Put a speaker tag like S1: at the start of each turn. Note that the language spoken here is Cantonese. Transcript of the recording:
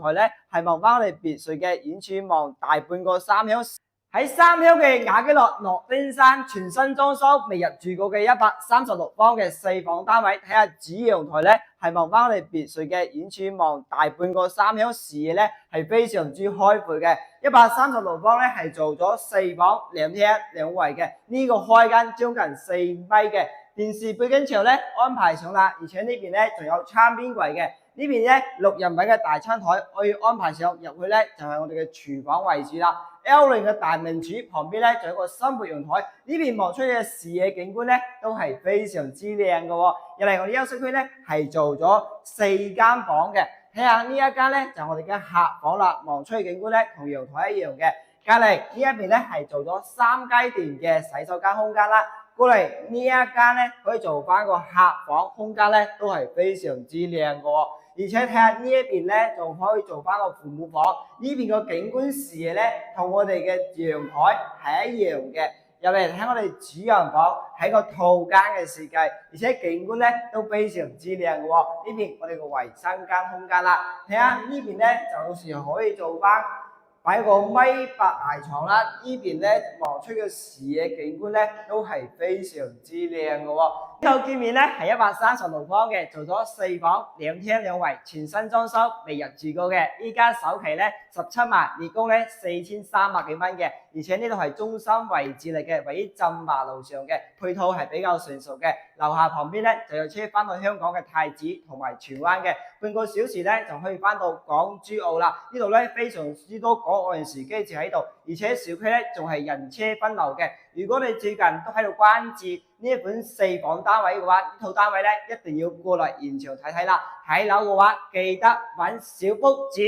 S1: 台咧係望翻我哋別墅嘅，遠處望大半個三鄉。喺三鄉嘅雅基樂諾丁山全新裝修未入住過嘅136方嘅4房單位，睇下主陽台咧係望翻我哋別墅嘅，遠處望大半個三鄉，視野咧係非常之開闊嘅。136方咧係做咗4房2廳2衛嘅，呢個開間將近4米嘅電視背景牆咧安排上啦，而且呢邊咧仲有餐邊櫃嘅。呢邊咧6人位嘅大餐台可以安排上入去咧，就係我哋嘅廚房位置啦。L 型嘅大明廚旁邊咧，仲有個生活陽台，呢邊望出嘅視野景觀咧都係非常之靚嘅喎。入嚟我哋休息區咧係做咗4間房嘅，睇下呢一間咧就係我哋嘅客房啦，望出嘅景觀咧同陽台一樣嘅。隔離呢一邊咧係做咗3階段嘅洗手間空間啦。過嚟呢一間咧可以做翻個客房空間咧，都係非常之靚嘅喎。而且睇下呢一邊咧，仲可以做翻個父母房。呢邊個景觀視野咧，同我哋嘅陽台係一樣嘅。入嚟睇我哋主人房係個套間嘅設計，而且景觀咧都非常之靚嘅喎。呢邊我哋個衞生間空間啦，睇下呢邊咧就有時可以做翻擺個1.8大床啦，呢邊咧望出嘅視野景觀咧都係非常之靚嘅喎。呢套見面咧係136方嘅，做咗4房2廳2衛，全新裝修未入住過嘅。依家首期咧17萬，月供咧4300幾蚊嘅，而且呢度係中心位置嚟嘅，位於振華路上嘅，配套係比較成熟嘅。樓下旁邊咧就有車翻到香港嘅太子同埋荃灣嘅，半個小時咧就可以翻到港珠澳啦。呢度咧非常之多港澳人士居住喺度，而且小區咧仲係人車分流嘅。如果你最近都喺度關注呢一款4房單位嘅話，呢套單位咧一定要過嚟現場睇睇啦。睇樓嘅話，記得揾小福子。